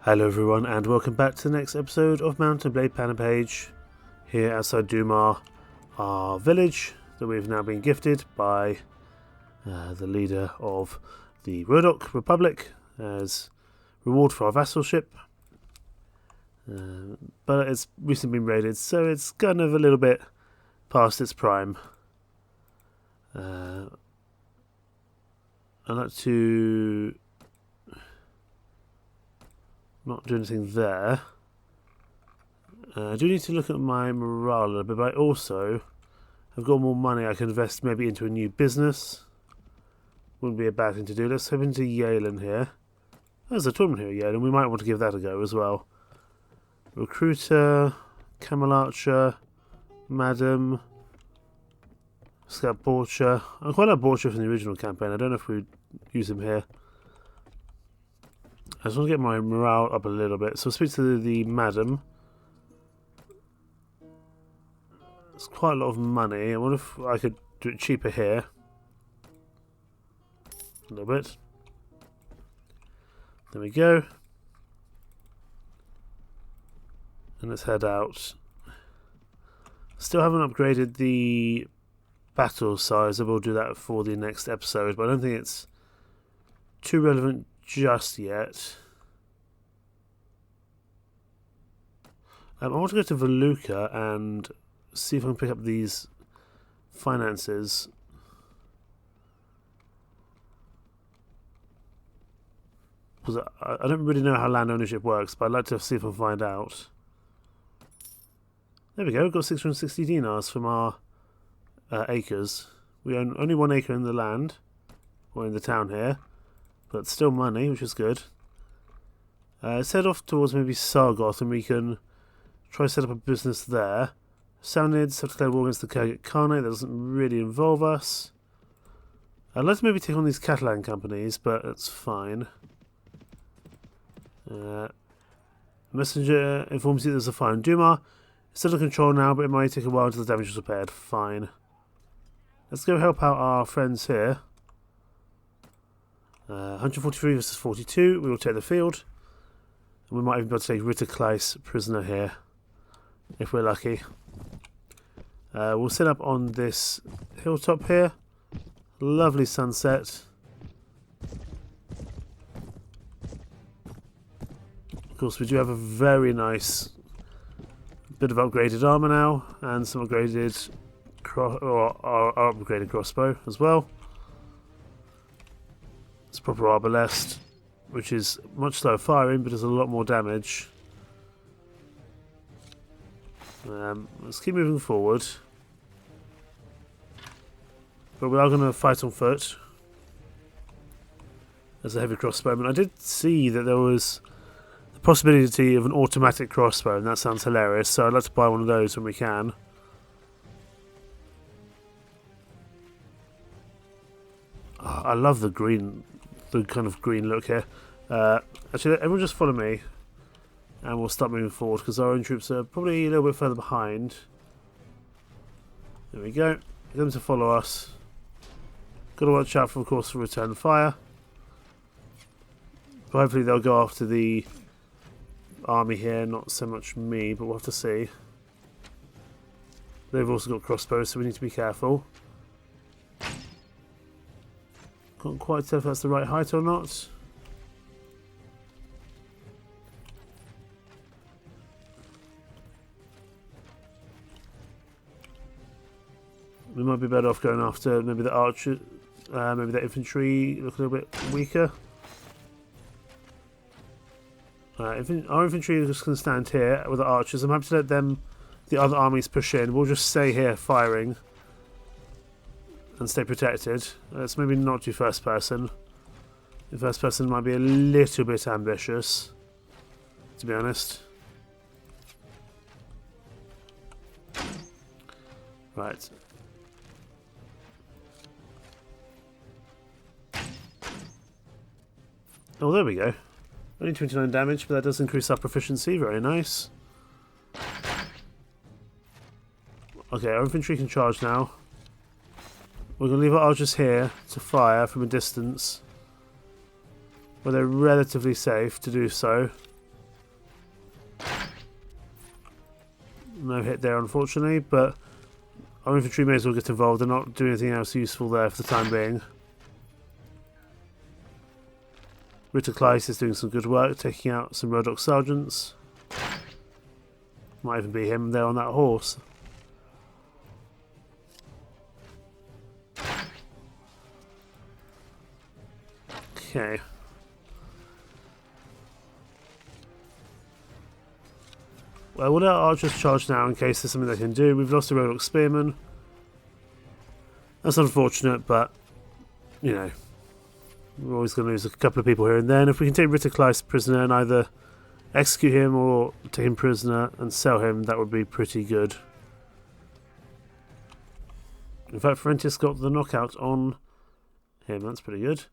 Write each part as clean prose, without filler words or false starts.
Hello everyone and welcome back to the next episode of Mountain Blade Bannerpage here outside Dumar, our village that we've now been gifted by the leader of the Rodok Republic as reward for our vassalship. But it's recently been raided, so it's kind of a little bit past its prime. I'd like to not do anything there. I do need to look at my morale a little bit, but I also have got more money I can invest maybe into a new business. Wouldn't be a bad thing to do. Let's head into Yalen here. There's a tournament here at Yalen. We might want to give that a go as well. Recruiter, Camel Archer, Madam, Scout Borcher. I quite like Borcher from the original campaign. I don't know if we'd use him here. I just want to get my morale up a little bit. So I'll speak to the Madam. It's quite a lot of money. I wonder if I could do it cheaper here. A little bit. There we go. And let's head out. Still haven't upgraded the battle size. I will do that for the next episode, but I don't think it's too relevant just yet. I want to go to Veluca and see if I can pick up these finances. Because I don't really know how land ownership works, but I'd like to see if I can find out. There we go, we've got 660 dinars from our acres. We own only 1 acre in the land, or in the town here, but still money, which is good. Let's head off towards maybe Sargoth and we can try to set up a business there. Soundnids have declared war against the Khaganate Khanate. That doesn't really involve us. I'd like to maybe take on these Catalan companies, but that's fine. Messenger informs you there's a fire in Dumar. It's under control now, but it might take a while until the damage is repaired. Fine. Let's go help out our friends here. 143 versus 42. We will take the field. And we might even be able to take Ritter Kleiss prisoner here, if we're lucky. We'll set up on this hilltop here. Lovely sunset. Of course, we do have a very nice bit of upgraded armour now, and some upgraded our upgraded crossbow as well. It's proper arbalest, which is much slower firing, but does a lot more damage. Let's keep moving forward. But we are going to fight on foot as a heavy crossbowman. I did see that there was the possibility of an automatic crossbow, and that sounds hilarious, so I'd like to buy one of those when we can. Oh, I love the green, the kind of green look here. Actually, everyone just follow me, and we'll start moving forward, because our own troops are probably a little bit further behind. There we go. Get them to follow us. Got to watch out for, of course, for return fire. But hopefully they'll go after the army here, not so much me, but we'll have to see. They've also got crossbows, so we need to be careful. Can't quite tell if that's the right height or not. We might be better off going after maybe the archer, maybe the infantry look a little bit weaker. Our infantry is just going to stand here with the archers. I'm happy to let them, the other armies, push in. We'll just stay here firing and stay protected. Let's maybe not do first person. The first person might be a little bit ambitious, to be honest. Right. Oh, there we go. Only 29 damage, but that does increase our proficiency. Very nice. Okay, our infantry can charge now. We're going to leave our archers here to fire from a distance where they're relatively safe to do so. No hit there, unfortunately, but our infantry may as well get involved. They're not doing anything else useful there for the time being. Huithril is doing some good work, taking out some Rodok sergeants. Might even be him there on that horse. Okay. Well, we'll let our archers charge now in case there's something they can do. We've lost a Rodok spearman. That's unfortunate, but, you know, we're always going to lose a couple of people here and then. If we can take Huithril prisoner and either execute him or take him prisoner and sell him, that would be pretty good. In fact, Ferentius got the knockout on him. That's pretty good.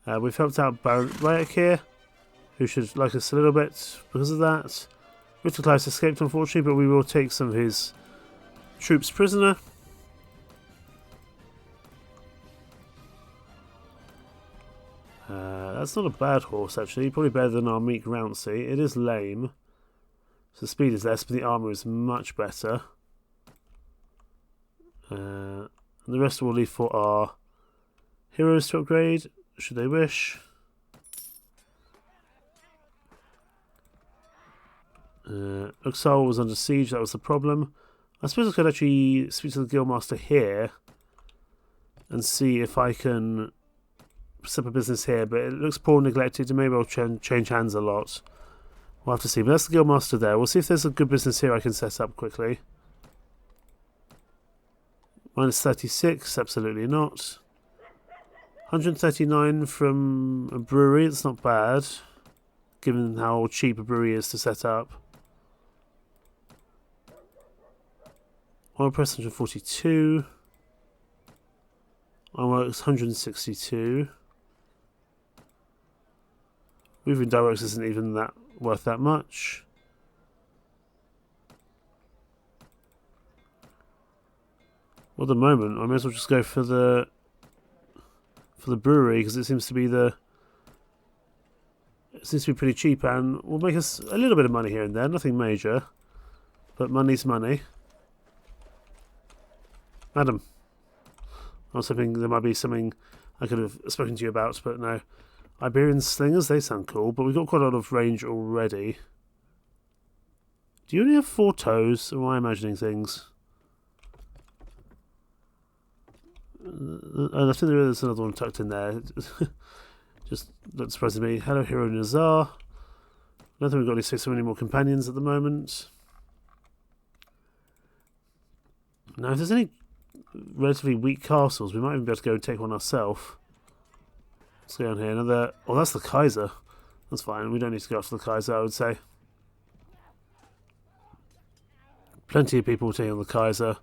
We've helped out Baron Ryak here, who should like us a little bit because of that. Huithril escaped, unfortunately, but we will take some of his troops prisoner. That's not a bad horse, actually. Probably better than our meek Rouncy. It is lame, so the speed is less, but the armour is much better. And the rest we'll leave for our heroes to upgrade, should they wish. Uxal was under siege, that was the problem. I suppose I could actually speak to the Guildmaster here and see if I can set up a business here, but it looks poor and neglected, and maybe I'll change hands a lot. We'll have to see, but that's the Guildmaster there. We'll see if there's a good business here I can set up quickly. Minus 36, absolutely not. 139 from a brewery, it's not bad, given how cheap a brewery is to set up. Oil press 142. Ironworks 162. Moving directs isn't even that worth that much. Well, at the moment, I may as well just go for the brewery because it seems to be pretty cheap and will make us a little bit of money here and there. Nothing major, but money's money. Madam, I was hoping there might be something I could have spoken to you about, but no. Iberian slingers, they sound cool, but we've got quite a lot of range already. Do you only have 4 toes, or am I imagining things? I think there is another one tucked in there. Just not surprising me. Hello, Hero Nazar. I don't think we've got so many more companions at the moment. Now, if there's any relatively weak castles, we might even be able to go and take one ourselves. Let's go on here. Another. Oh, that's the Kaiser. That's fine. We don't need to go after the Kaiser, I would say. Plenty of people taking on the Kaiser.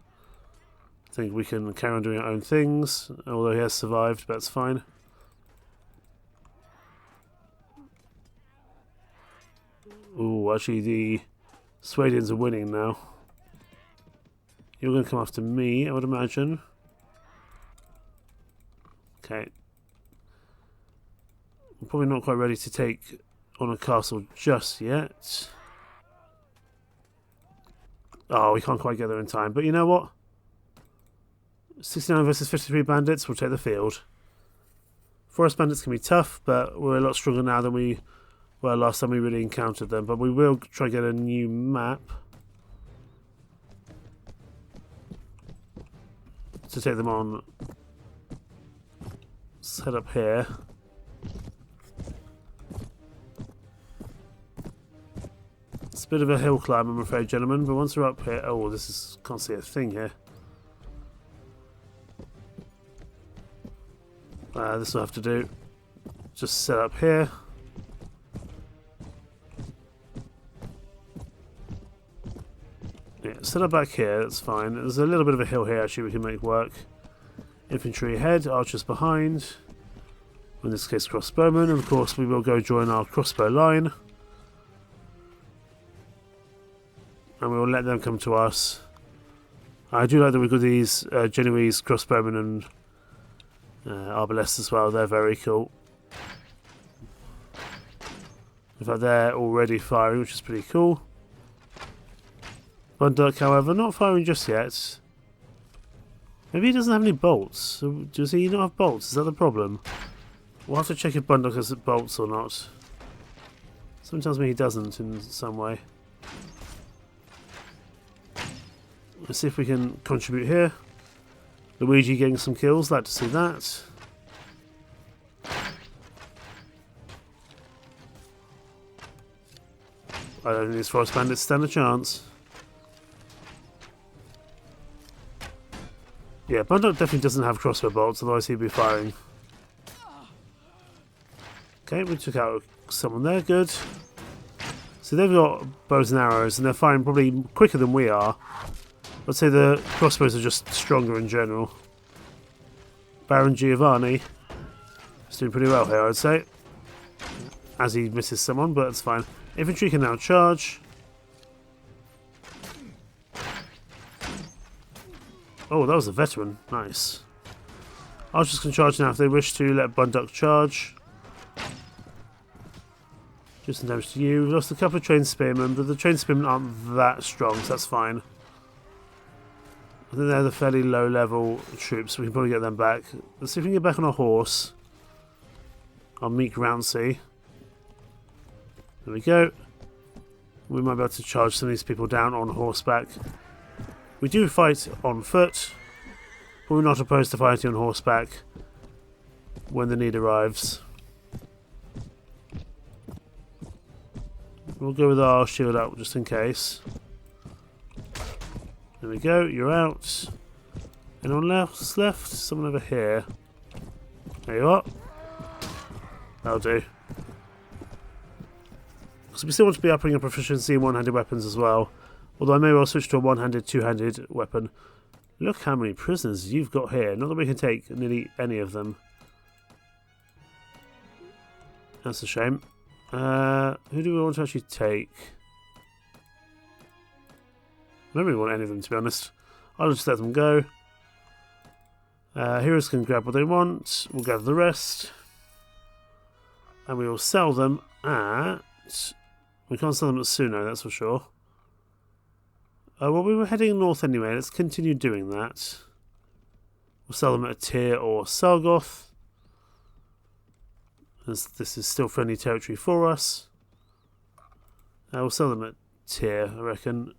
I think we can carry on doing our own things, although he has survived, but that's fine. Ooh, actually the Swadians are winning now. You're going to come after me, I would imagine. Okay. I'm probably not quite ready to take on a castle just yet. Oh, we can't quite get there in time, but you know what? 69 versus 53 bandits, we'll take the field. Forest bandits can be tough, but we're a lot stronger now than we were last time we really encountered them. But we will try to get a new map to take them on. Let's head up here. It's a bit of a hill climb, I'm afraid, gentlemen, but once we're up here... Oh, this is... can't see a thing here. This will have to do. Just set up here. Yeah, set up back here, that's fine. There's a little bit of a hill here, actually, we can make work. Infantry ahead, archers behind. In this case, crossbowmen, and of course we will go join our crossbow line. And we will let them come to us. I do like that we've got these Genoese crossbowmen and arbalests as well. They're very cool. In fact, they're already firing, which is pretty cool. Bunduck, however, not firing just yet. Maybe he doesn't have any bolts. Does he not have bolts? Is that the problem? We'll have to check if Bunduck has bolts or not. Someone tells me he doesn't in some way. Let's see if we can contribute here. Luigi getting some kills, like to see that. I don't think these forest bandits stand a chance. Yeah, Bunduck definitely doesn't have crossbow bolts, otherwise he'd be firing. Okay, we took out someone there, good. So they've got bows and arrows, and they're firing probably quicker than we are. I'd say the crossbows are just stronger in general. Baron Giovanni is doing pretty well here, I'd say. As he misses someone, but it's fine. Infantry can now charge. Oh, that was a veteran. Nice. Archers can charge now if they wish to. Let Bunduck charge. Just some damage to you. We've lost a couple of trained spearmen, but the trained spearmen aren't that strong, so that's fine. I think they're the fairly low level troops, so we can probably get them back. Let's see if we can get back on our horse. Our meek Rouncy. There we go. We might be able to charge some of these people down on horseback. We do fight on foot, but we're not opposed to fighting on horseback when the need arrives. We'll go with our shield up just in case. There we go, you're out. Anyone left? Someone over here. There you are. That'll do. So we still want to be upping our proficiency in one-handed weapons as well. Although I may well switch to a one-handed, two-handed weapon. Look how many prisoners you've got here. Not that we can take nearly any of them. That's a shame. Who do we want to actually take? I don't really want any of them, to be honest. I'll just let them go. Heroes can grab what they want. We'll gather the rest. And we will sell them at... We can't sell them at Suno, that's for sure. Well, we were heading north anyway. Let's continue doing that. We'll sell them at a Tyr or Sargoth, as this is still friendly territory for us. We'll sell them at Tyr, I reckon.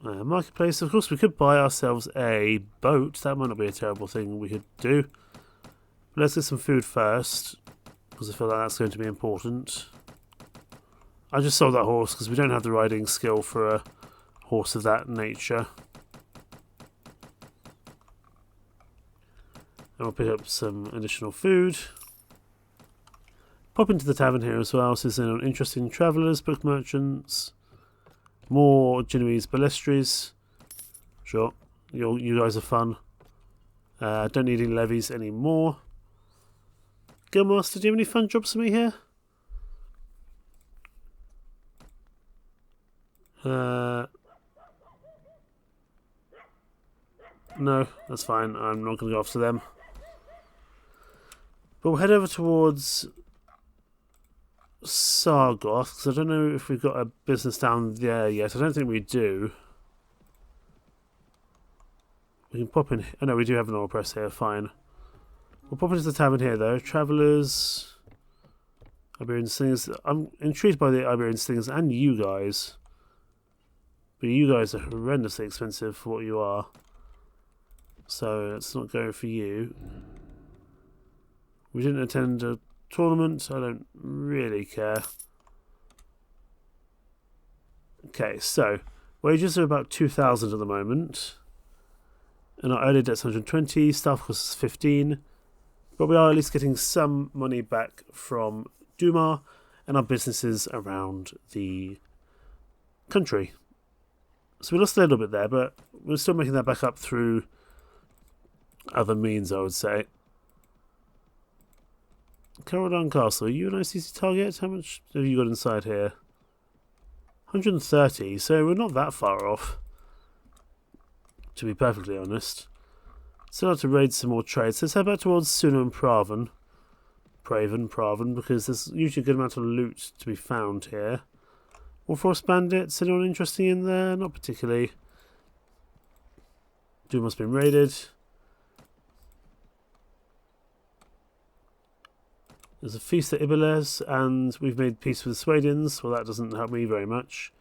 Marketplace. Of course, we could buy ourselves a boat. That might not be a terrible thing we could do. But let's get some food first, because I feel like that's going to be important. I just sold that horse because we don't have the riding skill for a horse of that nature. And we'll pick up some additional food. Pop into the tavern here as well, so there's interesting travellers, book merchants, more Genoese ballistries. Sure, you guys are fun. Don't need any levies anymore. Guildmaster, do you have any fun jobs for me here? No, that's fine. I'm not going to go after them. But we'll head over towards Sargoth, because I don't know if we've got a business down there yet. I don't think we do. We can pop in... Oh no, we do have an oil press here, fine. We'll pop into the tavern here though. Travellers... Iberian Slingers. I'm intrigued by the Iberian Slingers and you guys. But you guys are horrendously expensive for what you are. So let's not go for you. We didn't attend a tournament. I don't really care. Okay, so wages are about 2,000 at the moment. And our early debt's 120. Staff costs 15. But we are at least getting some money back from Duma and our businesses around the country. So we lost a little bit there, but we're still making that back up through other means, I would say. Caradon Castle, are you an ICC target? How much have you got inside here? 130, so we're not that far off, to be perfectly honest. Still have to raid some more trades. Let's head back towards Suno and Praven, because there's usually a good amount of loot to be found here. Warforce Bandits, anyone interesting in there? Not particularly. Doom must have been raided. There's a feast at Ibeles, and we've made peace with the Swadians. Well, that doesn't help me very much.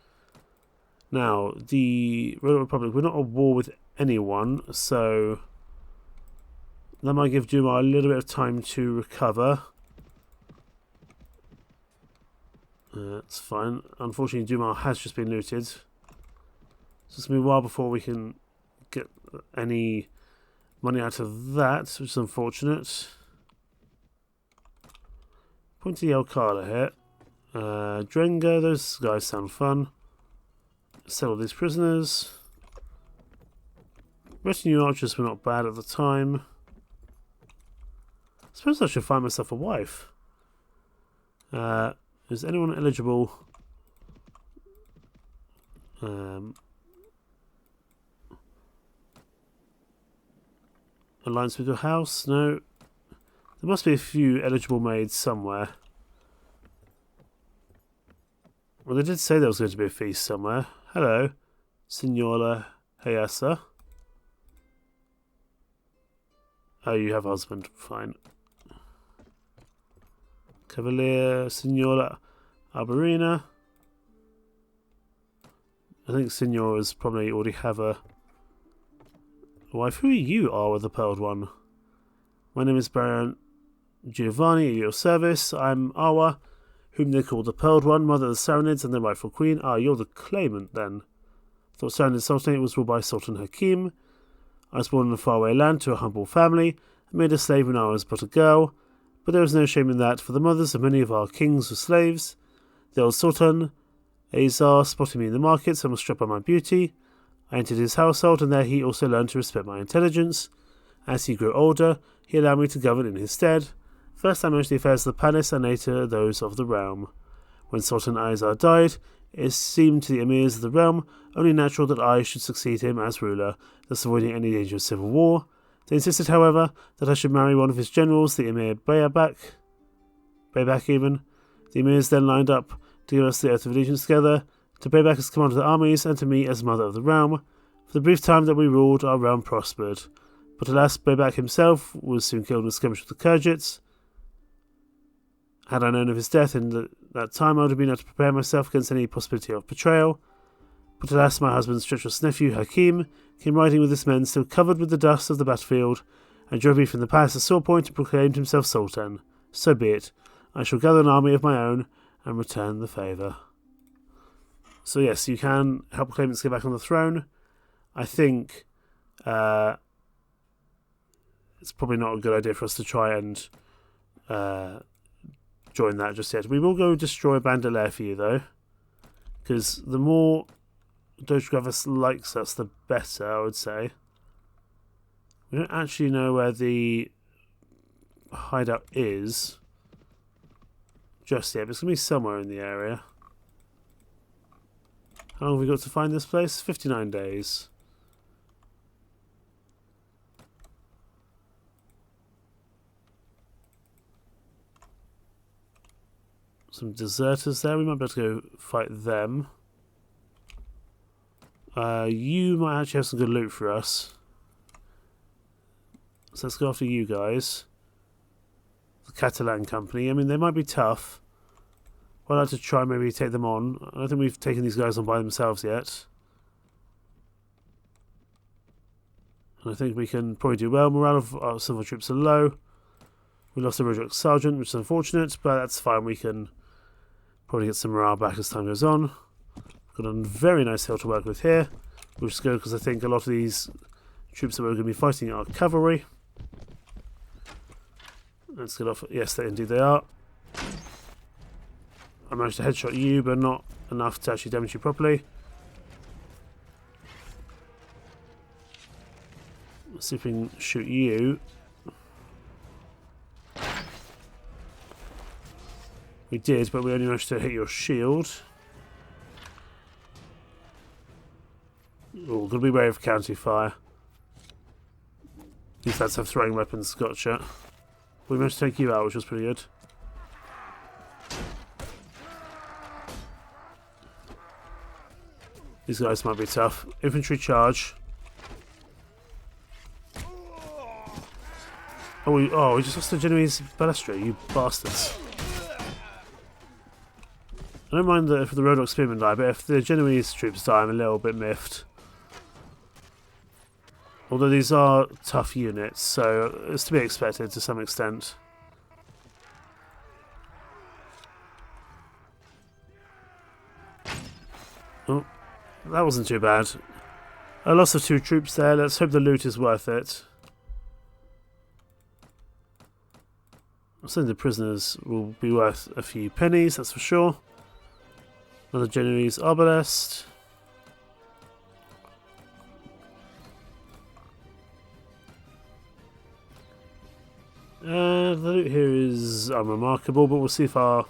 Now, the Roman Republic, we're not at war with anyone, so that might give Duma a little bit of time to recover. That's fine. Unfortunately, Duma has just been looted. So it's going to be a while before we can get any money out of that, which is unfortunate. Point to the Alcala here. Drenga, those guys sound fun. Settle these prisoners. Retinue archers were not bad at the time. I suppose I should find myself a wife. Is anyone eligible? Alliance with your house? No. There must be a few eligible maids somewhere. Well, they did say there was going to be a feast somewhere. Hello, Signora Hayasa. Oh, you have a husband. Fine. Cavalier, Signora Arborina. I think Signoras probably already have a wife. Who are you, Awa, the Pearled One? My name is Baron Giovanni, at your service. I'm Awa, whom they call the Pearled One, mother of the Saranids and their rightful queen. Ah, you're the claimant, then. Thought Saranid Sultanate was ruled by Sultan Hakim. I was born in a faraway land to a humble family, and made a slave when I was but a girl. But there is no shame in that, for the mothers of many of our kings were slaves. The old Sultan, Azar, spotted me in the markets and was struck by my beauty. I entered his household, and there he also learned to respect my intelligence. As he grew older, he allowed me to govern in his stead. First I managed the affairs of the palace, and later those of the realm. When Sultan Azar died, it seemed to the emirs of the realm only natural that I should succeed him as ruler, thus avoiding any danger of civil war. They insisted, however, that I should marry one of his generals, the Emir Bayabak even. The emirs then lined up to give us the oath of allegiance together, to Bayabak as commander of the armies, and to me as mother of the realm. For the brief time that we ruled, our realm prospered. But alas, Bayabak himself was soon killed in a skirmish with the Kyrgyz. Had I known of his death in that time, I would have been able to prepare myself against any possibility of betrayal. But alas, my husband's treacherous nephew, Hakim, came riding with his men still covered with the dust of the battlefield, and drove me from the palace at sword point and proclaimed himself Sultan. So be it. I shall gather an army of my own and return the favour. So yes, you can help claimants get back on the throne. I think it's probably not a good idea for us to try and join that just yet. We will go destroy Bandalair for you, though, because the more Dojgravas likes us, the better, I would say. We don't actually know where the hideout is just yet, but it's going to be somewhere in the area. How long have we got to find this place? 59 days. Some deserters there. We might be able to go fight them. You might actually have some good loot for us. So let's go after you guys. The Catalan company. I mean, they might be tough. I'd like to try and maybe take them on. I don't think we've taken these guys on by themselves yet. And I think we can probably do well. Morale of our civil troops are low. We lost a Roderick Sergeant, which is unfortunate, but that's fine. We can probably get some morale back as time goes on. We've got a very nice hill to work with here, which is good because I think a lot of these troops that we're going to be fighting are cavalry. Let's get off. Yes, indeed they are. I managed to headshot you, but not enough to actually damage you properly. Let's see if we can shoot you. We did, but we only managed to hit your shield. Oh, gotta be wary of counter fire. These lads have throwing weapons, gotcha. We managed to take you out, which was pretty good. These guys might be tough. Infantry charge. Oh, we just lost the Genoese ballistry, you bastards. I don't mind that if the Rodok Spearmen die, but if the Genoese troops die, I'm a little bit miffed. Although these are tough units, so it's to be expected to some extent. Oh, that wasn't too bad. A loss of 2 troops there. Let's hope the loot is worth it. Certainly the prisoners will be worth a few pennies, that's for sure. Another Genoese arbalest. The loot here is unremarkable, but we'll see if our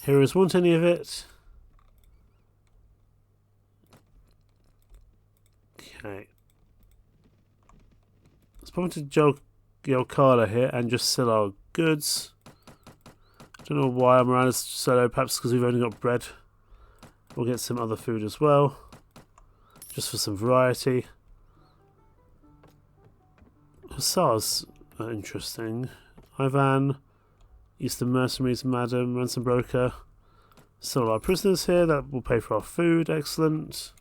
heroes want any of it. Okay. Let's pop into Yokala here and just sell our goods. I don't know why I'm around as solo, perhaps because we've only got bread. We'll get some other food as well, just for some variety. Hussars are interesting. Ivan, Eastern Mercenaries, Madam, Ransom Broker. Sell our prisoners here, that will pay for our food, excellent.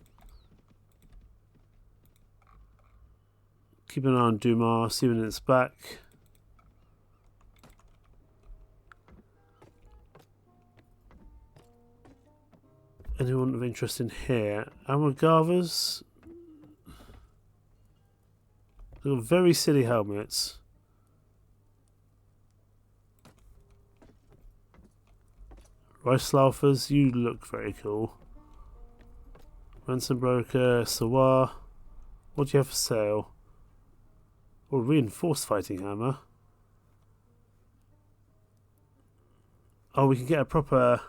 Keep an eye on Dumar, see when it's back. Anyone of interest in here? Amagavas. They've got very silly helmets. Rice you look very cool. Ransom Broker, Sawar. What do you have for sale? Or reinforced fighting hammer. Oh, we can get a proper...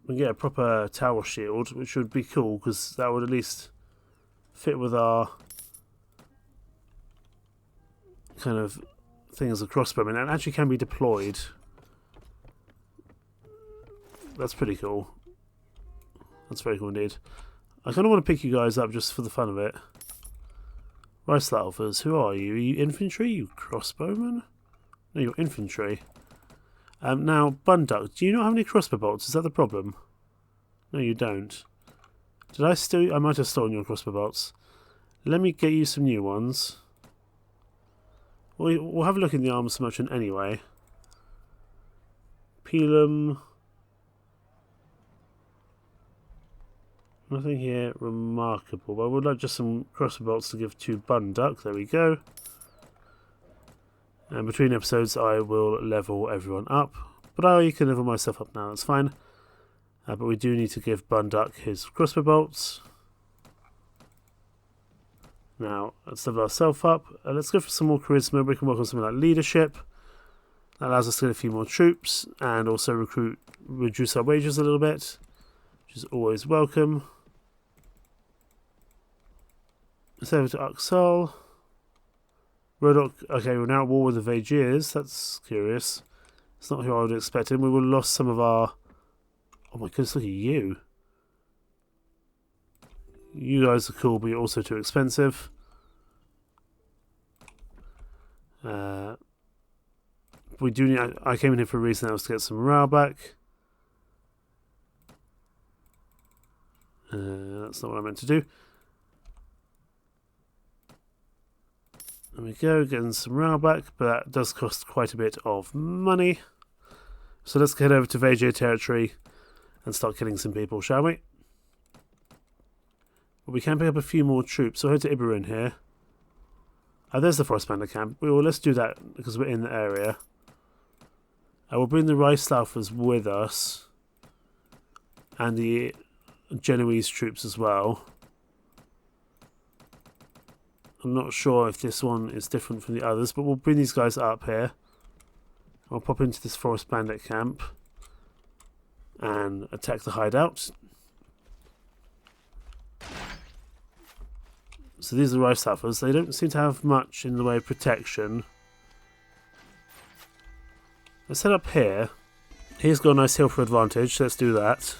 We can get a proper tower shield, which would be cool, because that would at least fit with our kind of thing as a crossbowman, and actually can be deployed. That's pretty cool. That's very cool indeed. I kind of want to pick you guys up just for the fun of it. Rice Alphas, who are you? Are you infantry? You crossbowmen? No, you're infantry. Now, Bunduck, do you not have any crossbow bolts? Is that the problem? No, you don't. Did I steal? I might have stolen your crossbow bolts. Let me get you some new ones. We'll have a look in the arms merchant anyway. Pelham. Nothing here remarkable, but I would like just some crossbow bolts to give to Bunduck. There we go. And between episodes I will level everyone up. But I can level myself up now, that's fine. But we do need to give Bunduck his crossbow bolts. Now, let's level ourselves up. Let's go for some more charisma. We can work on something like leadership. That allows us to get a few more troops. And also reduce our wages a little bit, which is always welcome. Let's over to Uxal. Rodok, okay, we're now at war with the Vagirs. That's curious. It's not who I would have expected. We would have lost some of our... Oh my goodness, look at you. You guys are cool, but you're also too expensive. We do need... I came in here for a reason. That was to get some morale back. That's not what I meant to do. There we go, getting some morale back, but that does cost quite a bit of money. So let's head over to Vajir territory and start killing some people, shall we? But we can pick up a few more troops, so head to Iberin here. Oh, there's the Frostbander camp. Well, let's do that because we're in the area. We'll bring the Rice Alphas with us. And the Genoese troops as well. I'm not sure if this one is different from the others, but we'll bring these guys up here. I'll pop into this Forest Bandit camp and attack the hideout. So these are the Rice Alphas. They don't seem to have much in the way of protection. Let's head up here. He's got a nice hill for advantage. Let's do that.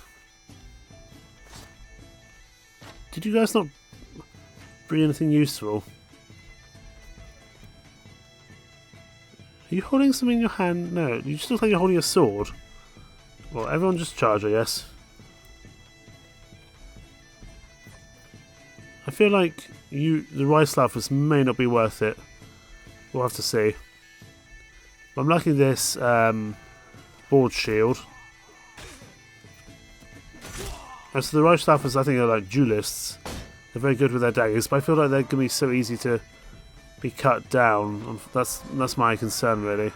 Did you guys not bring anything useful? Are you holding something in your hand? No, you just look like you're holding a sword. Well, everyone just charge, I guess. I feel like the rice laughers may not be worth it. We'll have to see. But I'm liking this board shield. And so the rice laughers, I think, are like duelists. They're very good with their daggers, but I feel like they're going to be so easy to be cut down. That's my concern, really.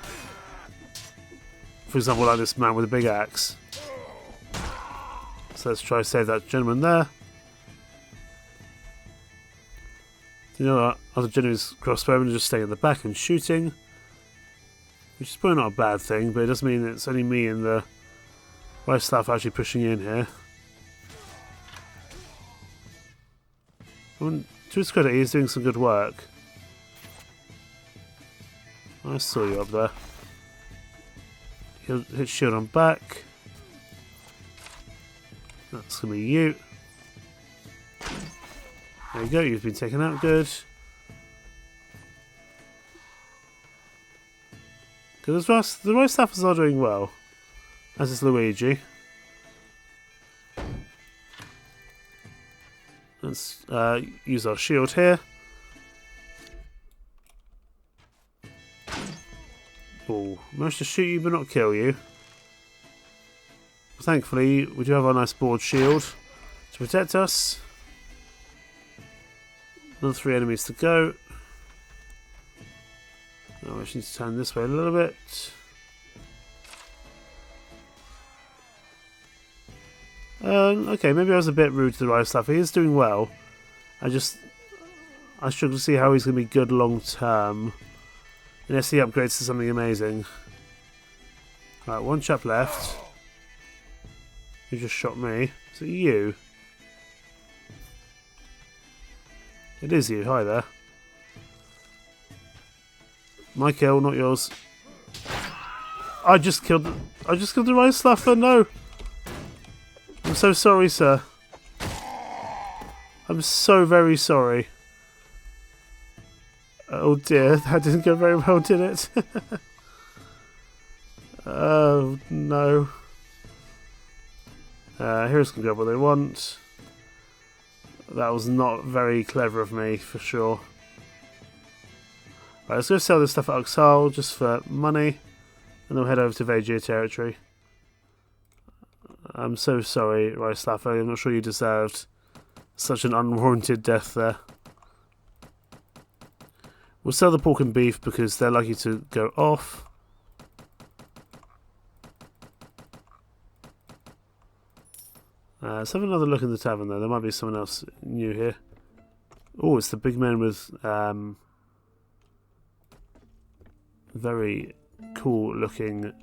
For example, like this man with a big axe. So let's try to save that gentleman there. You know what? Other gentlemen's crossbowmen are just staying at the back and shooting. Which is probably not a bad thing, but it doesn't mean it's only me and the rice staff actually pushing in here. I mean, to his credit, he's doing some good work. I saw you up there. He'll hit shield on back. That's going to be you. There you go, you've been taken out, good. Because the right staffers are doing well. As is Luigi. Let's use our shield here. Oh, managed to shoot you but not kill you. Thankfully, we do have our nice board shield to protect us. Another 3 enemies to go. Oh, I just need to turn this way a little bit. Okay, maybe I was a bit rude to the right stuff. He is doing well. I struggle to see how he's going to be good long term. Unless he upgrades to something amazing. Right, one chap left. Who just shot me? Is it you? It is you. Hi there. My kill, not yours. I just killed the right sluffer. No. I'm so sorry, sir. I'm so very sorry. Oh dear, that didn't go very well, did it? Oh no. Heroes can grab what they want. That was not very clever of me, for sure. Right, let's go sell this stuff at Uxkhal just for money, and then we'll head over to Vajir territory. I'm so sorry, Ryslaffer. I'm not sure you deserved such an unwarranted death there. We'll sell the pork and beef because they're likely to go off. Let's have another look in the tavern though. There might be someone else new here. Oh, it's the big man with very cool looking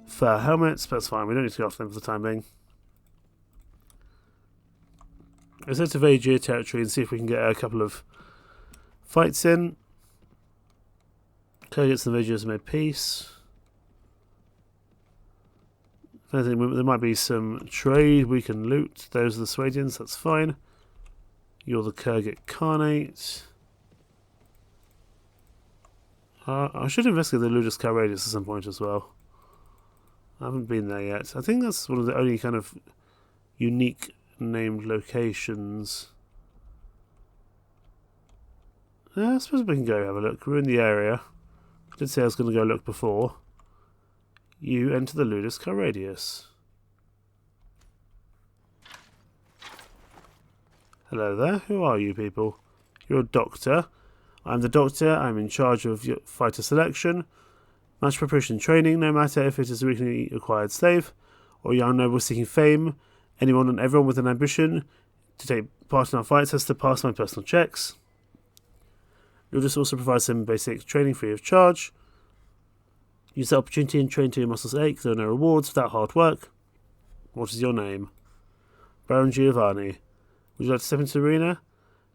fur helmets, but that's fine. We don't need to go after them for the time being. Let's head to Vajir territory and see if we can get a couple of fights in. Kurgats and Vajirs have made peace. I think there might be some trade we can loot. Those are the Swadians, that's fine. You're the Kurgat Khanate. I should investigate the Ludus Calradias at some point as well. I haven't been there yet. I think that's one of the only kind of unique named locations. I suppose we can go have a look. We're in the area. I did say I was going to go look before. You enter the Ludus Calradias. Hello there. Who are you people? You're a doctor. I'm the doctor. I'm in charge of your fighter selection. Match preparation training, no matter if it is a recently acquired slave or a young noble seeking fame. Anyone and everyone with an ambition to take part in our fights has to pass my personal checks. Ludus also provides some basic training free of charge. Use the opportunity and train till your muscles ache. There are no rewards without hard work. What is your name? Baron Giovanni. Would you like to step into the arena?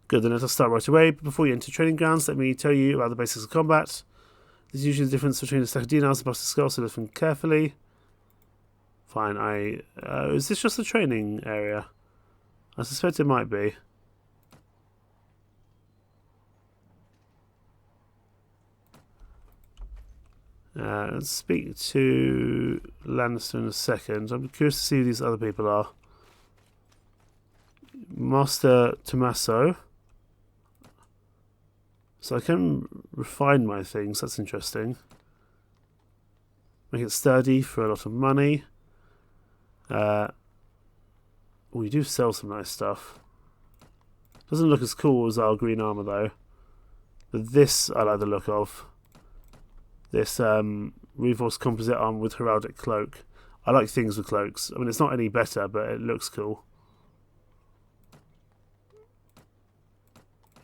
Good, then let us start right away. But before you enter training grounds, let me tell you about the basics of combat. There's usually the difference between a stack of dinars and busted skull, so listen carefully. Fine, is this just a training area? I suspect it might be. Let's speak to Lannister in a second. I'm curious to see who these other people are. Master Tommaso. So I can refine my things, that's interesting. Make it sturdy for a lot of money. We do sell some nice stuff. Doesn't look as cool as our green armour though. But this I like the look of. This reinforced composite armor with heraldic cloak. I like things with cloaks. I mean, it's not any better, but it looks cool.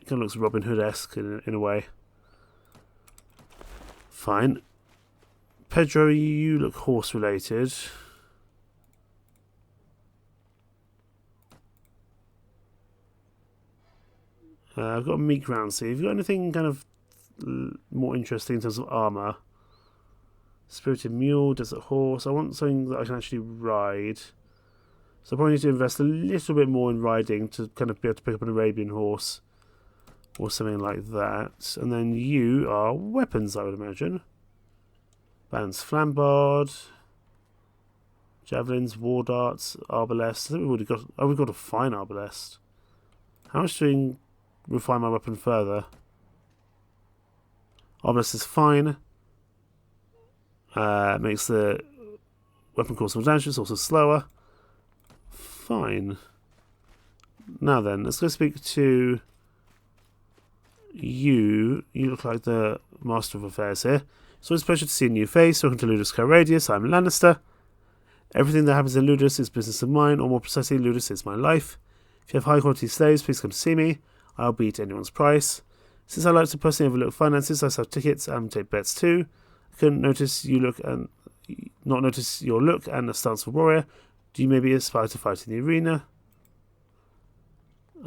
It kind of looks Robin Hood-esque in a way. Fine. Pedro, you look horse-related. I've got a meat round. See, have you got anything kind of more interesting in terms of armour? Spirited mule, desert horse. I want something that I can actually ride. So I probably need to invest a little bit more in riding to kind of be able to pick up an Arabian horse or something like that. And then you are weapons, I would imagine. Bands, flambard, javelins, war darts, arbalest. I think we've already got. Oh, we've got a fine arbalest. How much do we refine my weapon further? Arbalest is fine. Makes the weapon cause more damage. It's also slower. Fine. Now then, let's go speak to you. You look like the master of affairs here. So it's a pleasure to see a new face. Welcome to Ludus Calradias. I'm Lannister. Everything that happens in Ludus is business of mine, or more precisely, Ludus is my life. If you have high quality slaves, please come to see me. I'll beat anyone's price. Since I like to personally overlook finances, I sell tickets and take bets too. I couldn't notice you look and not notice your look and the stance of a warrior. Do you maybe aspire to fight in the arena?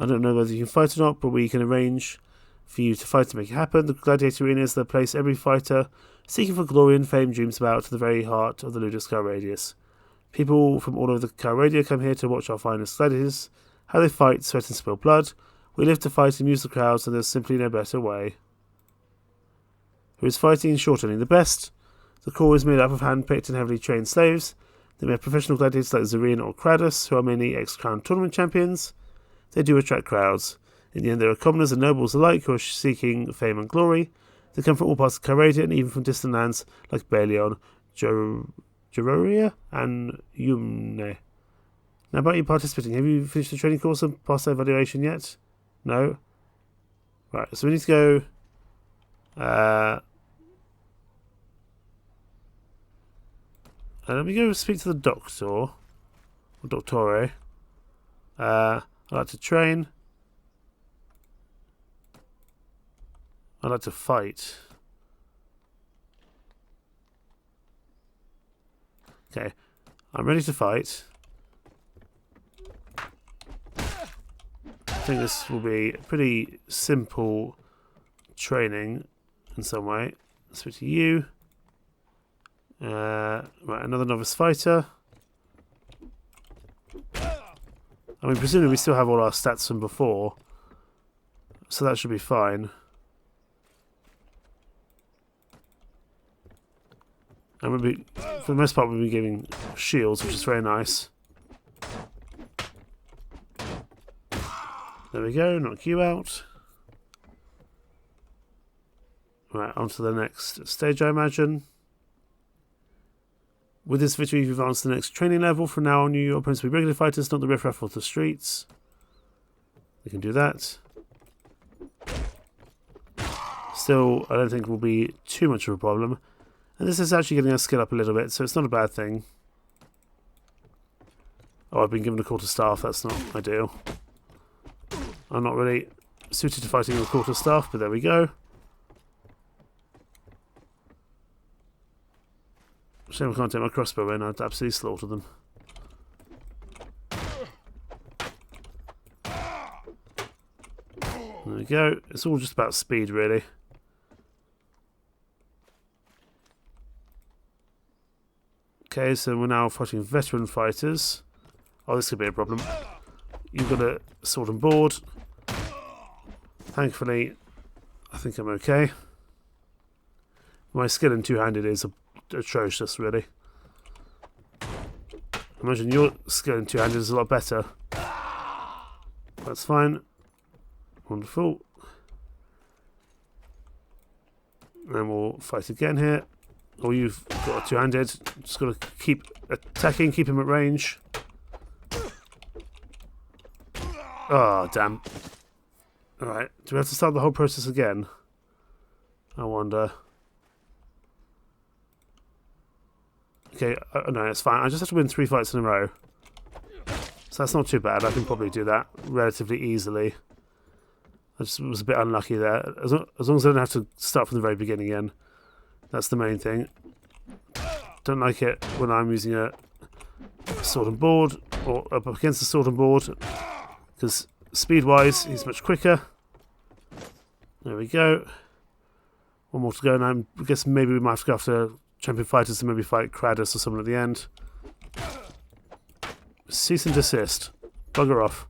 I don't know whether you can fight or not, but we can arrange for you to fight to make it happen. The gladiator arena is the place every fighter seeking for glory and fame dreams about, to the very heart of the Ludus Calradias. People from all over the Calradia come here to watch our finest gladiators, how they fight, sweat and spill blood. We live to fight and amuse the crowds, and there's simply no better way. Who is fighting and shortening the best? The corps is made up of hand-picked and heavily trained slaves. They may have professional gladiators like Zareen or Kratos, who are mainly ex-crown tournament champions. They do attract crowds. In the end, there are commoners and nobles alike who are seeking fame and glory. They come from all parts of Calradia and even from distant lands like Balion, Geroria, and Yumne. Now, about you participating, have you finished the training course and passed the evaluation yet? No? Right, so we need to go... let me go speak to the doctor, or doctore. I'd like to train. I'd like to fight. Okay, I'm ready to fight. I think this will be pretty simple training in some way. Let's switch to you. Right, another novice fighter. I mean, presumably we still have all our stats from before, so that should be fine. And we'll be, for the most part, we'll be giving shields, which is very nice. There we go, knock you out. Right, on to the next stage, I imagine. With this victory, you've advanced to the next training level. From now on, your opponents will be regular fighters, not the riffraff of the streets. We can do that. Still, I don't think it will be too much of a problem. And this is actually getting our skill up a little bit, so it's not a bad thing. Oh, I've been given a quarter staff. That's not ideal. I'm not really suited to fighting with a quarter staff, but there we go. Shame I can't take my crossbow in. I'd absolutely slaughter them. There we go. It's all just about speed, really. Okay, so we're now fighting veteran fighters. Oh, this could be a problem. You've got a sword and board. Thankfully, I think I'm okay. My skill in two-handed is atrocious, really. Imagine your skill in two-handed is a lot better. That's fine. Wonderful. And we'll fight again here. Oh, you've got a two-handed. Just got to keep attacking, keep him at range. Oh, damn. Alright, do we have to start the whole process again? I wonder. Okay, no, it's fine. I just have to win 3 fights in a row. So that's not too bad. I can probably do that relatively easily. I just was a bit unlucky there. As long as I don't have to start from the very beginning again. That's the main thing. Don't like it when I'm using a sword and board, or up against the sword and board, because speed-wise, he's much quicker. There we go. One more to go, and I guess maybe we might have to go after champion fighters and maybe fight Calradias or someone at the end. Cease and desist. Bugger off.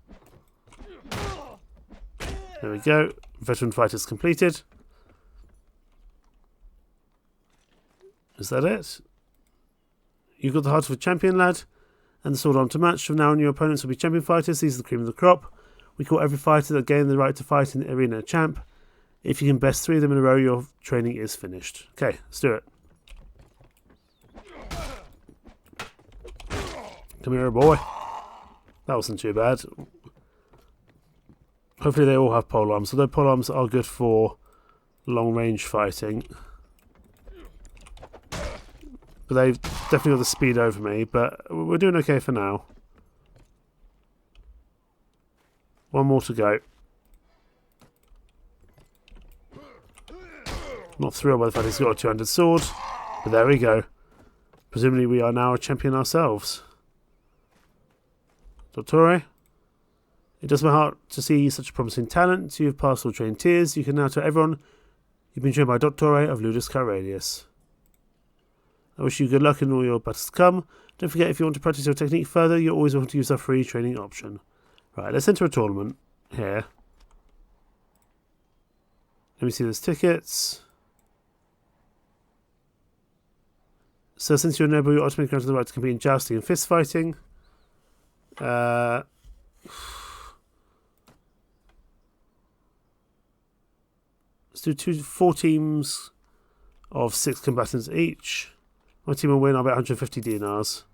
There we go. Veteran fighters completed. Is that it? You've got the heart of a champion, lad, and the sword arm to match. From now on, your opponents will be champion fighters. These are the cream of the crop. We call every fighter that gained the right to fight in the arena a champ. If you can best 3 of them in a row, your training is finished. Okay, let's do it. Come here, boy. That wasn't too bad. Hopefully they all have polearms, although polearms are good for long-range fighting. But they've definitely got the speed over me, but we're doing okay for now. One more to go. Not thrilled by the fact he's got a two-handed sword, but there we go. Presumably we are now a champion ourselves. Dottore, it does my heart to see such a promising talent. You have passed all trained tiers. You can now tell everyone you've been trained by Dottore of Ludus Calradias. I wish you good luck in all your battles to come. Don't forget, if you want to practice your technique further, you're always welcome to use our free training option. Right, let's enter a tournament here. Let me see those tickets. So since you're a noble, you're automatically granted the right to compete in jousting and fist fighting. Let's do 4 teams of 6 combatants each. My team will win, I'll bet 150 dinars.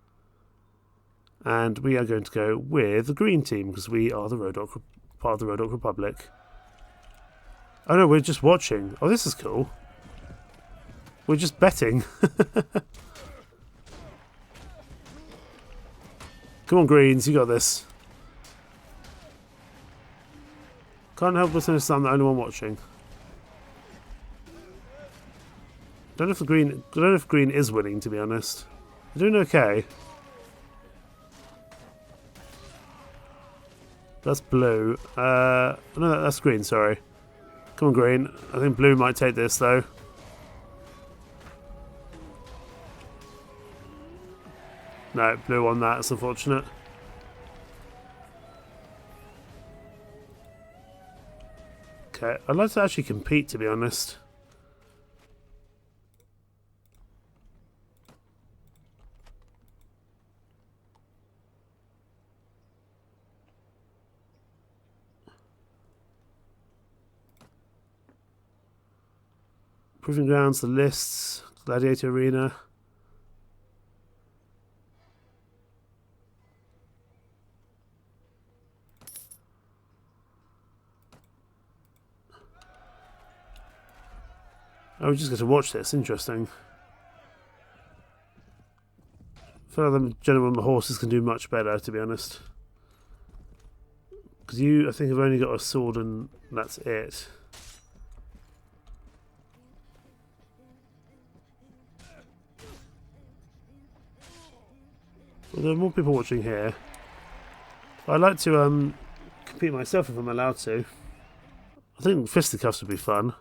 And we are going to go with the green team, because we are the part of the Rodok Republic. Oh no, we're just watching. Oh, this is cool. We're just betting. Come on, Greens, you got this. Can't help but notice I'm the only one watching. Don't know if green is winning, to be honest. They're doing okay. That's blue. No, that's green, sorry. Come on, green. I think blue might take this, though. No, blue won that. It's unfortunate. Okay, I'd like to actually compete, to be honest. Proving grounds, the lists, gladiator arena. Oh, we just get to watch this. Interesting. I feel like the gentlemen on the horses can do much better, to be honest. Because you, I think, have only got a sword and that's it. Well, there are more people watching here. But I'd like to compete myself if I'm allowed to. I think fisticuffs would be fun.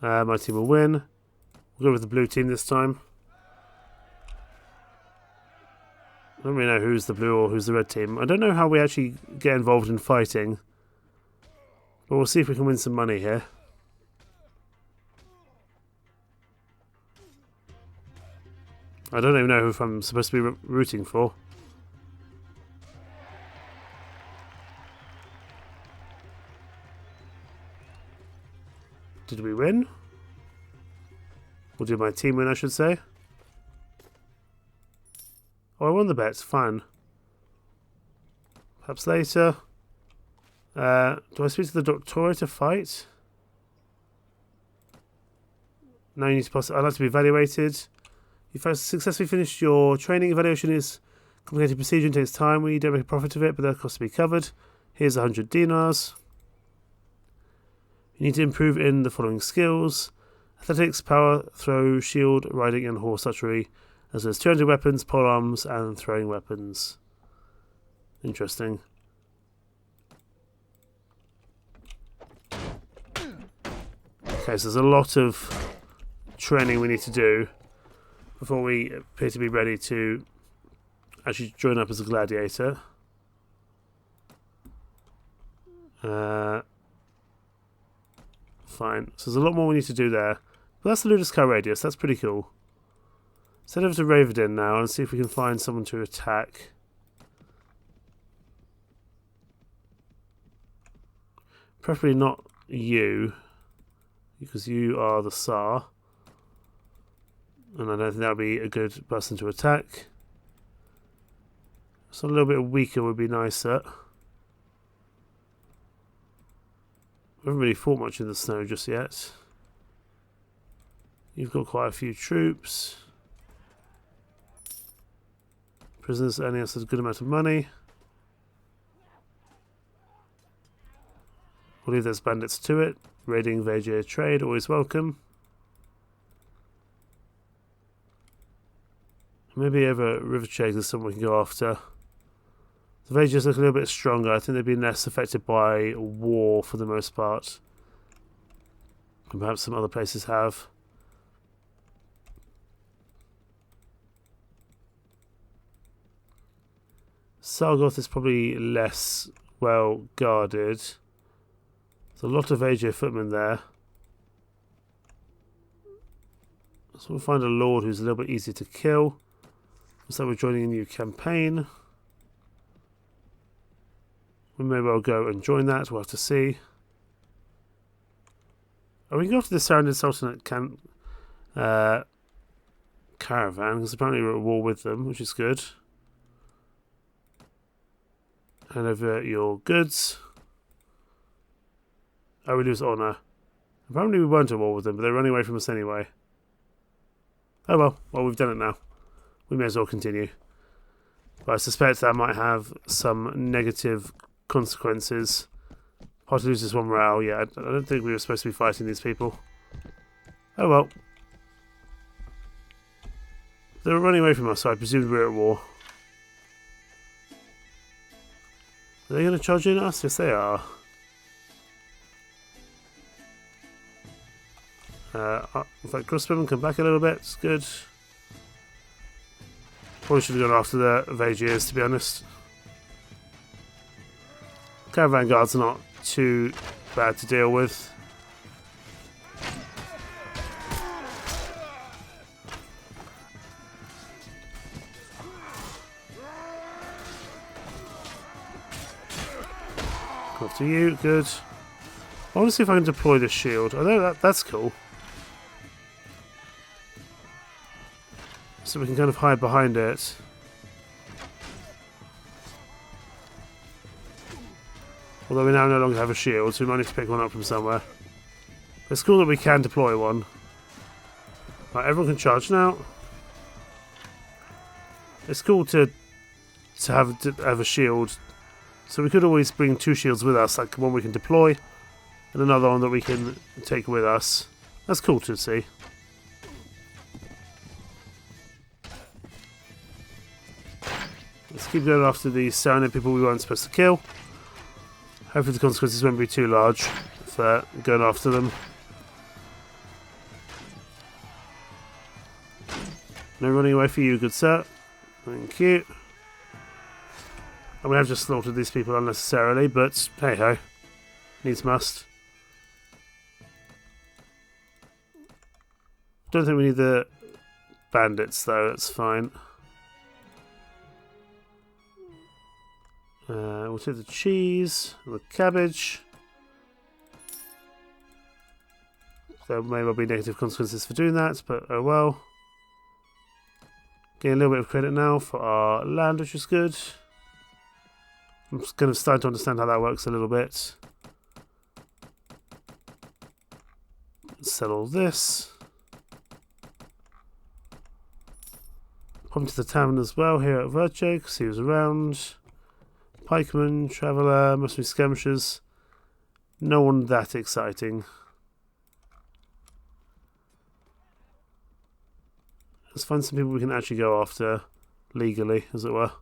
My team will win. We'll go with the blue team this time. I don't really know who's the blue or who's the red team. I don't know how we actually get involved in fighting. But we'll see if we can win some money here. I don't even know who I'm supposed to be rooting for. Did we win? Or did my team win, I should say? Oh, I won the bet. Fine. Perhaps later. Do I speak to the Doctora to fight? No, you need to pass. I'd like to be evaluated. You've successfully finished your training. Evaluation is a complicated procedure and takes time. We don't make a profit of it, but that costs to be covered. Here's 100 dinars. You need to improve in the following skills: athletics, power, throw, shield, riding, and horse archery, as well as 200 weapons, polearms, and throwing weapons. Interesting. Okay, so there's a lot of training we need to do before we appear to be ready to actually join up as a gladiator. Fine. So there's a lot more we need to do there. But that's the Ludus Calradias. That's pretty cool. Let's head over to Ravenden now and see if we can find someone to attack. Preferably not you, because you are the Tsar. And I don't think that would be a good person to attack. So a little bit weaker would be nicer. We haven't really fought much in the snow just yet. You've got quite a few troops. Prisoners earning us a good amount of money. We'll leave those bandits to it. Raiding Vajir trade, always welcome. Maybe over River Chase is someone we can go after. The Vajirs look a little bit stronger. I think they've been less affected by war for the most part. And perhaps some other places have. Sargoth is probably less well guarded. There's a lot of Vajir footmen there. So we'll find a lord who's a little bit easier to kill. Looks like we're joining a new campaign. We may well go and join that. We'll have to see. Oh, we can go to the surrounded Sultanate caravan, because apparently we're at war with them, which is good. Hand over your goods. Oh, we lose honour. Apparently we weren't at war with them, but they're running away from us anyway. Oh well, we've done it now. We may as well continue. But I suspect that might have some negative consequences. Party loses one morale. Yeah, I don't think we were supposed to be fighting these people. Oh well. They were running away from us, so I presumed we were at war. Are they going to charge in us? Yes, they are. In fact, crossbowmen come back a little bit. It's good. Probably should have gone after the Vajirs, to be honest. Caravan guards are not too bad to deal with. Go after you, good. I want to see if I can deploy the shield. I know that's cool. So we can kind of hide behind it. Although we now no longer have a shield, so we might need to pick one up from somewhere. But it's cool that we can deploy one. Right, everyone can charge now. It's cool to have a shield. So we could always bring two shields with us, like one we can deploy and another one that we can take with us. That's cool to see. Let's keep going after the surrounding people we weren't supposed to kill. Hopefully the consequences won't be too large for going after them. No running away for you, good sir. Thank you. And we have just slaughtered these people unnecessarily, but hey ho. Needs must. Don't think we need the bandits though, that's fine. We'll take the cheese and the cabbage. There may well be negative consequences for doing that, but oh well. Getting a little bit of credit now for our land, which is good. I'm just kind of starting to understand how that works a little bit. Let's sell all this. Pop into the tavern as well here at Virche, because he was around. Pikeman, Traveller, must be skirmishers. No one that exciting. Let's find some people we can actually go after legally, as it were.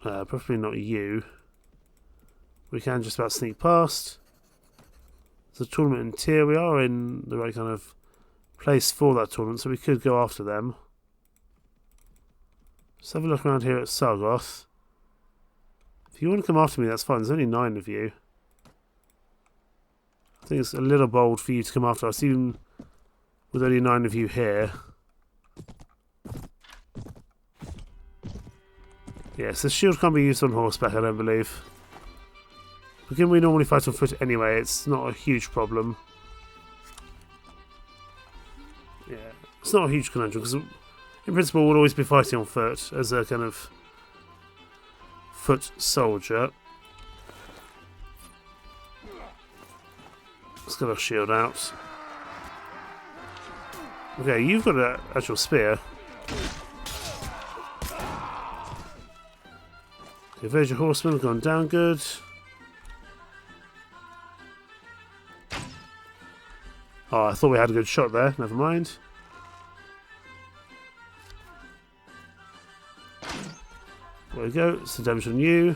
Preferably not you. We can just about sneak past. There's a tournament in tier. We are in the right kind of place for that tournament, so we could go after them. Let's have a look around here at Sargoth. If you want to come after me, that's fine. There's only 9 of you. I think it's a little bold for you to come after us, even with only 9 of you here. Yes, the shield can't be used on horseback, I don't believe. But given we normally fight on foot anyway, it's not a huge problem. Yeah, it's not a huge conundrum, because in principle we'll always be fighting on foot as a kind of foot soldier. Let's get our shield out. Okay, you've got an actual spear. The Avenger Horsemen have gone down good. Oh, I thought we had a good shot there. Never mind. There we go. It's the damage on you.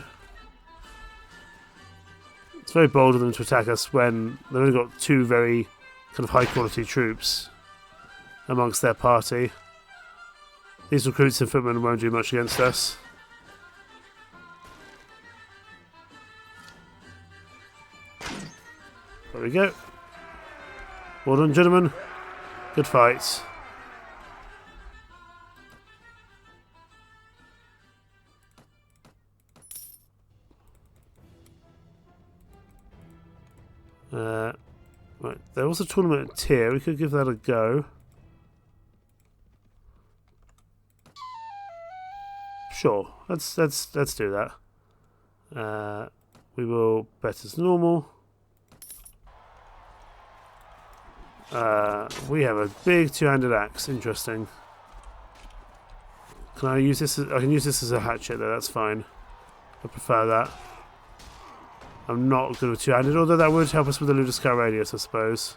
It's very bold of them to attack us when they've only got 2 very kind of high quality troops amongst their party. These recruits and footmen won't do much against us. There we go. Well done, gentlemen. Good fight. Right, there was a tournament at tier. We could give that a go. Sure, let's do that. We will bet as normal. We have a big 2-handed axe. Interesting. Can I use this? I can use this as a hatchet though. That's fine. I prefer that. I'm not good with 2-handed, although that would help us with the Ludus Calradias, I suppose.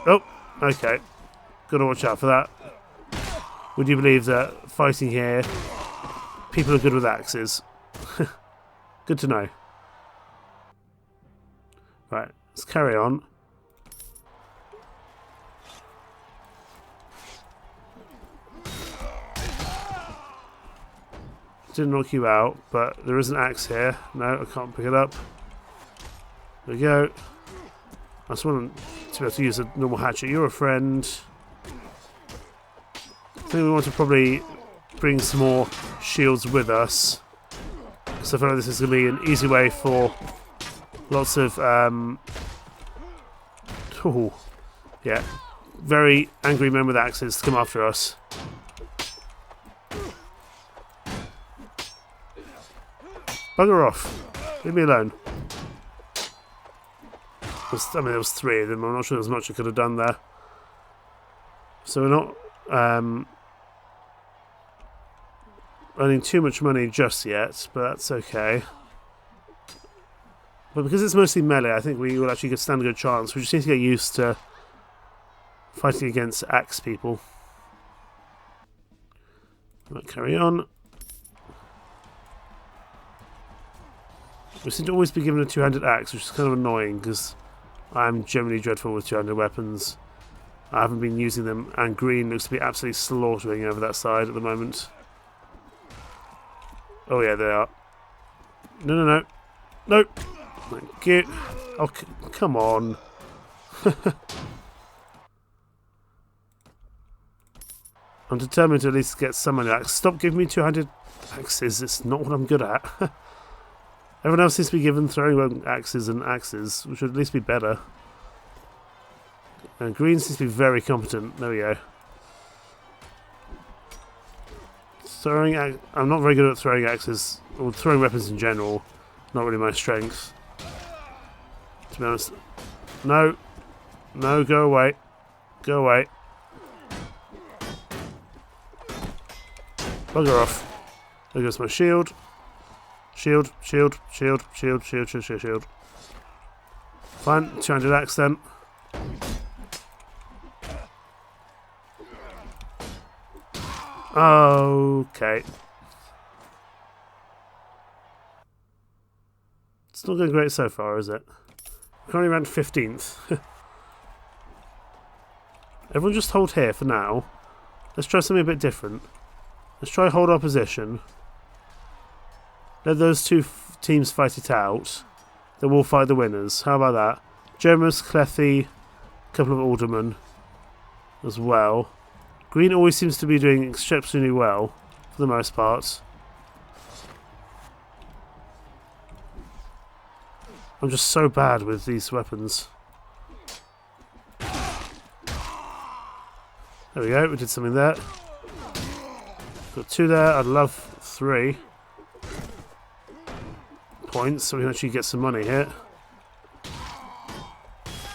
Oh, okay. Gotta watch out for that. Would you believe that fighting here, people are good with axes? Good to know. Right, let's carry on. Didn't knock you out, but there is an axe here. No, I can't pick it up. There we go. I just want to be able to use a normal hatchet. You're a friend. I think we want to probably bring some more shields with us. So I feel like this is going to be an easy way for lots of... yeah, very angry men with axes to come after us. Bugger off. Leave me alone. I mean, there was 3 of them. I'm not sure there's much I could have done there. So we're not earning too much money just yet, but that's okay. But because it's mostly melee, I think we will actually stand a good chance. We just need to get used to fighting against axe people. Right, carry on. We seem to always be given a 2-handed axe, which is kind of annoying because I'm generally dreadful with 2-handed weapons. I haven't been using them, and green looks to be absolutely slaughtering over that side at the moment. Oh yeah, they are. No, no, no. Nope. Thank you. Oh, come on. I'm determined to at least get some money back. Stop giving me two-handed axes. It's not what I'm good at. Everyone else seems to be given throwing axes and axes, which would at least be better. And green seems to be very competent. There we go. I'm not very good at throwing axes, or throwing weapons in general. Not really my strength, to be honest. No. No, go away. Go away. Bugger off. There goes my shield. Shield, shield, shield, shield, shield, shield, shield, shield. Fine, 200 axe then. Okay. It's not going great so far, is it? Currently ranked 15th. Everyone just hold here for now. Let's try something a bit different. Let's try hold our position. Let those two teams fight it out. Then we'll fight the winners. How about that? Jomus, Clethy, a couple of aldermen as well. Green always seems to be doing exceptionally well, for the most part. I'm just so bad with these weapons. There we go, we did something there. Got 2 there, I'd love 3 points so we can actually get some money here.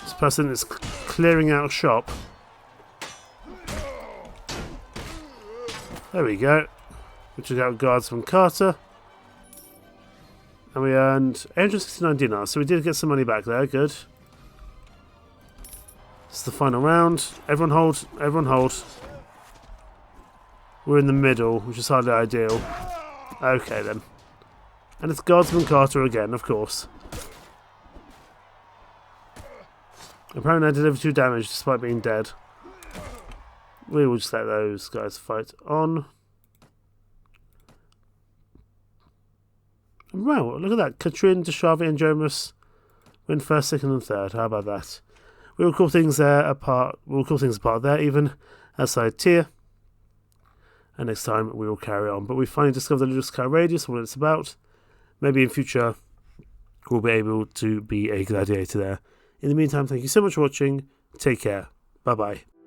This person is clearing out a shop. There we go. We took out guards from Carter. And we earned 869 dinars, so we did get some money back there, good. This is the final round. Everyone hold, everyone hold. We're in the middle, which is hardly ideal. Okay then. And it's Guardsman Carter again, of course. Apparently I delivered 2 damage despite being dead. We will just let those guys fight on. Wow, look at that. Katrin, Deshavi and Jomus win first, second and third. How about that? We will call things apart. We'll call things apart there, even outside tier. And next time we will carry on. But we finally discovered the Ludus Calradias, what it's about. Maybe in future we'll be able to be a gladiator there. In the meantime, thank you so much for watching. Take care. Bye bye.